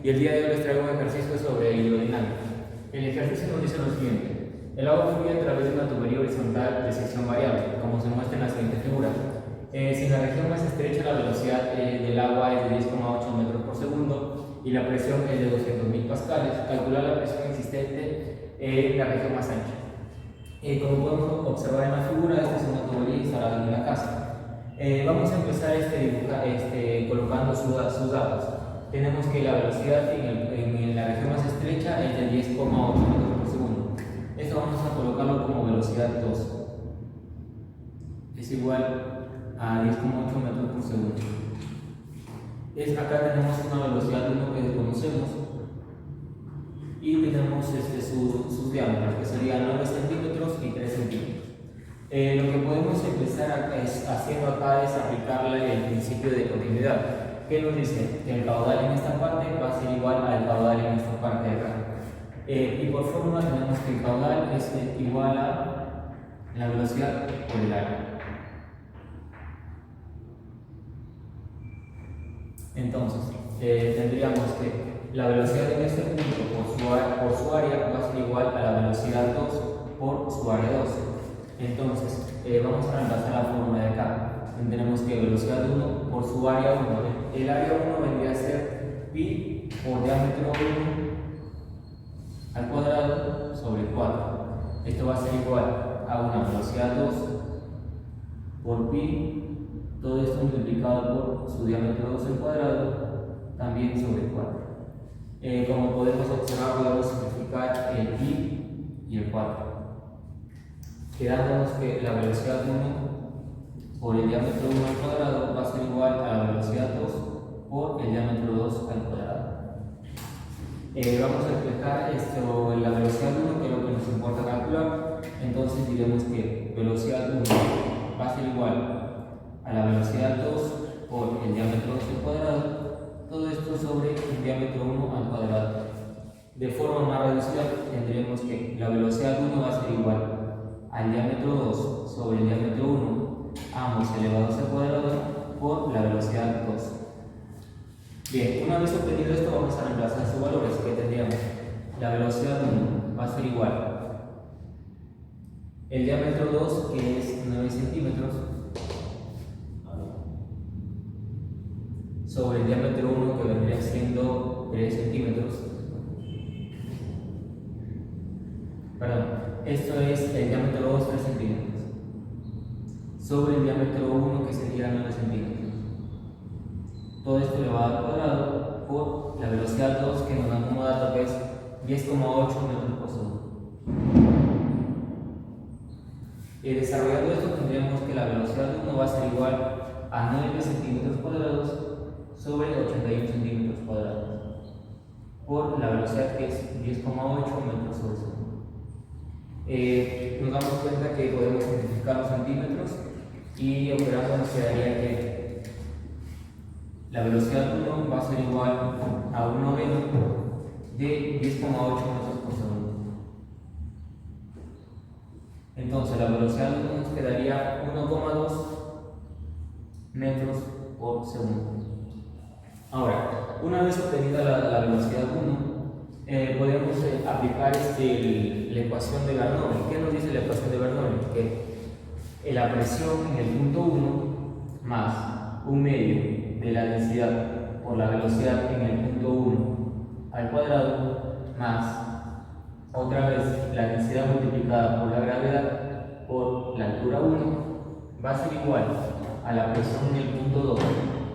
y el día de hoy les traigo un ejercicio sobre hidrodinámica. El ejercicio nos dice lo siguiente: el agua fluye a través de una tubería horizontal de sección variable, como se muestra en la siguiente figura. Si en la región más estrecha la velocidad del agua es de 10,8 metros por segundo y la presión es de 200.000 pascales, calcular la presión existente en la región más ancha. Como podemos observar en la figura, esta es una tubería instalada en la casa. Vamos a empezar colocando sus datos. Tenemos que la velocidad en la región más estrecha es de 10,8 metros por segundo. Esto vamos a colocarlo como velocidad 2. Es igual a 10,8 metros por segundo. Acá tenemos una velocidad 1 que desconocemos y tenemos sus diámetros, que serían 9 centímetros y 3 centímetros. Lo que podemos empezar haciendo acá es aplicarle el principio de continuidad, que nos dice que el caudal en esta parte va a ser igual al caudal en esta parte de acá. Y por fórmula tenemos que el caudal es igual a la velocidad por el área. Entonces, tendríamos que la velocidad en este punto por su área va a ser igual a la velocidad 2 por su área 2. Entonces, vamos a reemplazar la fórmula de acá. Tenemos que velocidad 1 por su área 1. El área 1 vendría a ser pi por diámetro 1 al cuadrado sobre 4. Esto va a ser igual a una velocidad 2 por pi, todo esto multiplicado por su diámetro 2 al cuadrado, también sobre 4. Como podemos observar, podemos simplificar el pi y el 4. Quedándonos que la velocidad 1 por el diámetro 1 al cuadrado va a ser igual a la velocidad 2 por el diámetro 2 al cuadrado. Vamos a reflejar la velocidad 1, que es lo que nos importa calcular. Entonces diremos que velocidad 1 va a ser igual a la velocidad 2 por el diámetro 2 al cuadrado, todo esto sobre el diámetro 1 al cuadrado. De forma más reducida tendremos que la velocidad 1 va a ser igual al diámetro 2 sobre el diámetro 1, ambos elevados al cuadrado, por la velocidad 2. Bien, una vez obtenido esto, vamos a reemplazar sus valores, que tendríamos la velocidad 1 va a ser igual el diámetro 2, que es 9 centímetros, sobre el diámetro 1, que vendría siendo 3 centímetros. Perdón, esto es el diámetro 2, 3 centímetros, sobre el diámetro 1, que sería 9 centímetros. Todo esto elevado al cuadrado por la velocidad 2, que nos da como dato que es 10,8 metros por segundo. Desarrollando esto, tendríamos que la velocidad 1 va a ser igual a 9 centímetros cuadrados sobre 81 centímetros cuadrados por la velocidad, que es 10,8 metros sobre segundo. Nos damos cuenta que podemos simplificar los centímetros y operando nos quedaría que la velocidad 1 va a ser igual a 1 noveno de 10,8 metros por segundo. Entonces la velocidad 1 nos quedaría 1,2 metros por segundo. Ahora, una vez obtenida la velocidad 1, podemos aplicar la ecuación de Bernoulli. ¿Qué nos dice la ecuación de Bernoulli? Que la presión en el punto 1 más un medio de la densidad por la velocidad en el punto 1 al cuadrado, más otra vez la densidad multiplicada por la gravedad por la altura 1, va a ser igual a la presión en el punto 2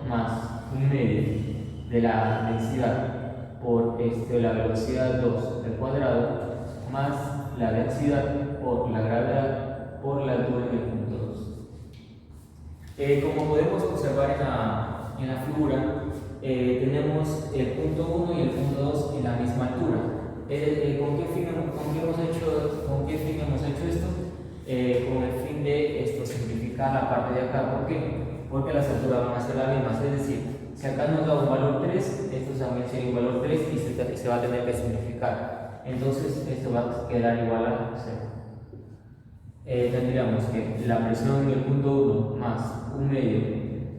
más un medio de la densidad por la velocidad 2 al cuadrado, más la densidad por la gravedad por la altura en el punto 2. Como podemos observar en la figura, tenemos el punto 1 y el punto 2 en la misma altura. ¿Con qué fin hemos hecho esto? Con el fin de simplificar la parte de acá. ¿Por qué? Porque las alturas van a ser las mismas. Es decir, si acá nos da un valor 3, esto también sería un valor 3 y se va a tener que simplificar. Entonces, esto va a quedar igual a 0. Tendríamos que la presión en el punto 1 más un medio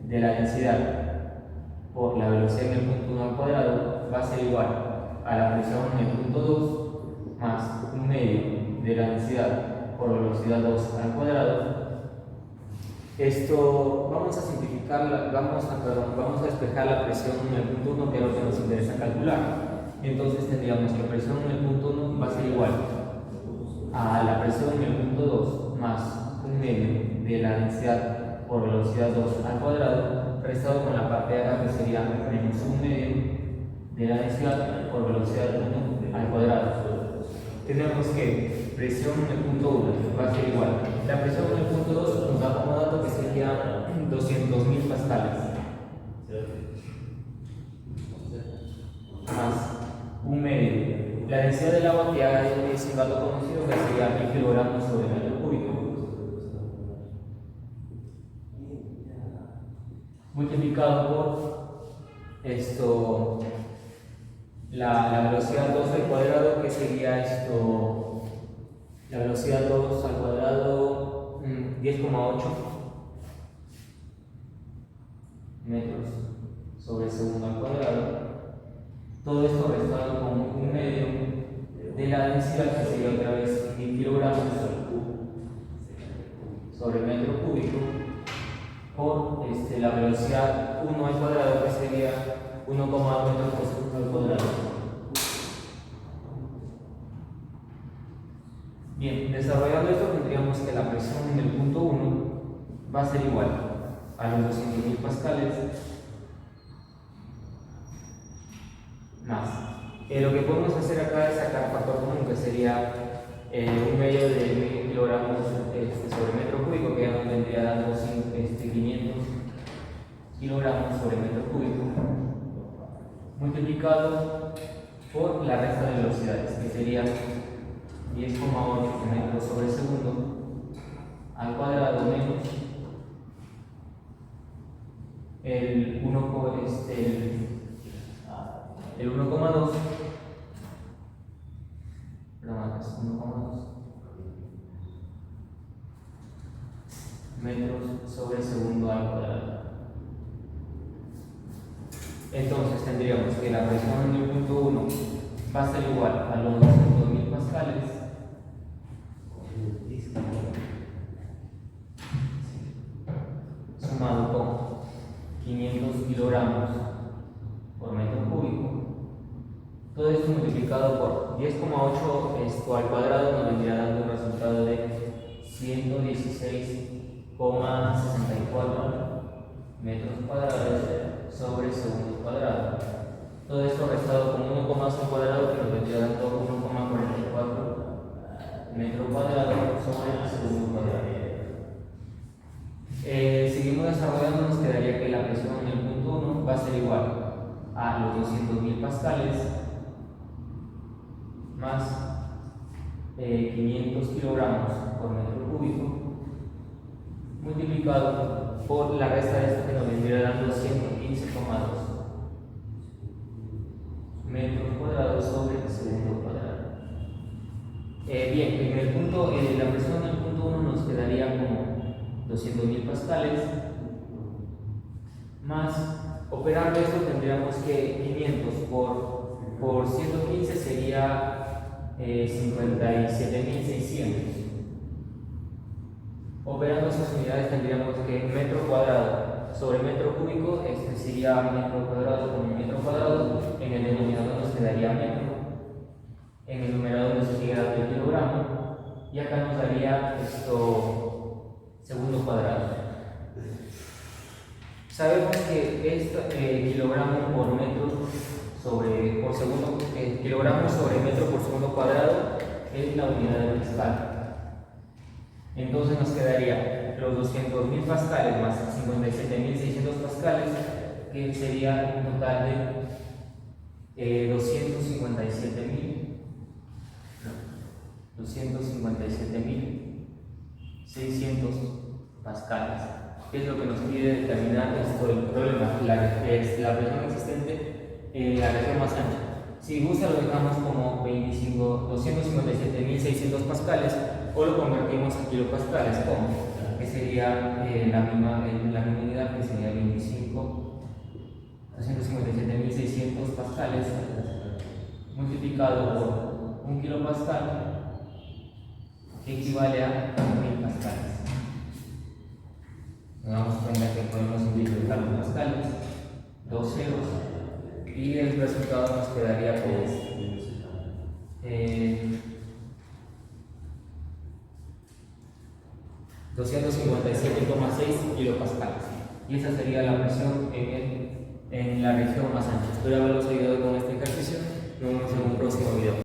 de la densidad por la velocidad en el punto 1 al cuadrado va a ser igual a la presión en el punto 2 más un medio de la densidad por velocidad 2 al cuadrado. Esto vamos a simplificar, vamos a despejar la presión en el punto 1, que es lo que nos interesa calcular. Entonces tendríamos que la presión en el punto 1 va a ser igual a la presión en el punto 2 más un medio de la densidad por velocidad 2 al cuadrado, restado con la parte de acá que sería menos un medio de la densidad por velocidad 1 al cuadrado. Tenemos que presión en el punto 1 va a ser igual. La presión en el punto 2 nos da como dato que sería 200.000 pascales más un medio. La densidad del agua, que es un dato conocido, que sería 1000 kilogramos sobre metro cúbico, multiplicado por esto, la velocidad 2 al cuadrado, que sería esto, la velocidad 2 al cuadrado, 10,8 metros sobre segundo al cuadrado. Todo esto restado con un medio de la densidad, que sería otra vez 1000 kilogramos sobre metro cúbico, por la velocidad 1 al cuadrado, que sería 1,2 metros por segundo al cuadrado. Bien, desarrollando esto tendríamos que la presión en el punto 1 va a ser igual a los 200.000 pascales más. Lo que podemos hacer acá es sacar factor común, que sería un medio de 1000 kilogramos sobre metro cúbico, que ya nos vendría dando 500 kilogramos sobre metro cúbico, multiplicado por la resta de velocidades, que sería 10,8 metros sobre segundo al cuadrado menos el 1,2 metros sobre segundo al cuadrado. Entonces tendríamos que la presión en el punto 1 va a ser igual a los 200.000 pascales sumado con 500 kilogramos por metro cúbico. Todo esto multiplicado por 10,8 esto al cuadrado nos vendría dando un resultado de 116,64 metros cuadrados sobre segundo cuadrado. Todo esto restado con 1,2 al cuadrado, que nos vendría dando 1,44 metro cuadrado sobre segundo cuadrado. Seguimos desarrollando, nos quedaría que la presión en el punto 1 va a ser igual a los 200.000 pascales más 500 kilogramos por metro cúbico, multiplicado por la resta de esto, que nos vendría dando 115,2 metros cuadrados sobre segundo cuadrado. Bien, en el punto, la presión en el punto 1 nos quedaría como 200.000 pascales más, operando esto tendríamos que 500 por 115 sería 57.600. Operando esas unidades tendríamos que metro cuadrado sobre metro cúbico, este sería metro cuadrado con metro cuadrado, en el denominador nos quedaría metro, en el numerador nos quedaría el kilogramo, y acá nos daría esto segundo cuadrado. Sabemos que kilogramo por metro por segundo, kilogramo sobre metro por segundo cuadrado es la unidad de pascal. Entonces nos quedaría los 200.000 pascales más 57.600 pascales, que sería un total de 257.600 pascales. ¿Qué es lo que nos pide determinar esto del problema? Es la presión existente en la región más ancha. Si gusta, lo dejamos como 257.600 pascales, o lo convertimos a kilopascales, que sería la misma unidad, que sería 25.257.600 kilopascales multiplicado por 1 kilopascal que equivale a 1000 pascales. Nos damos cuenta que podemos multiplicar los pascales, 2 ceros, y el resultado nos quedaría como 257,6 kilopascales. Y esa sería la presión en la región más ancha. Espero haberlos ayudado con este ejercicio. Nos vemos en un próximo video.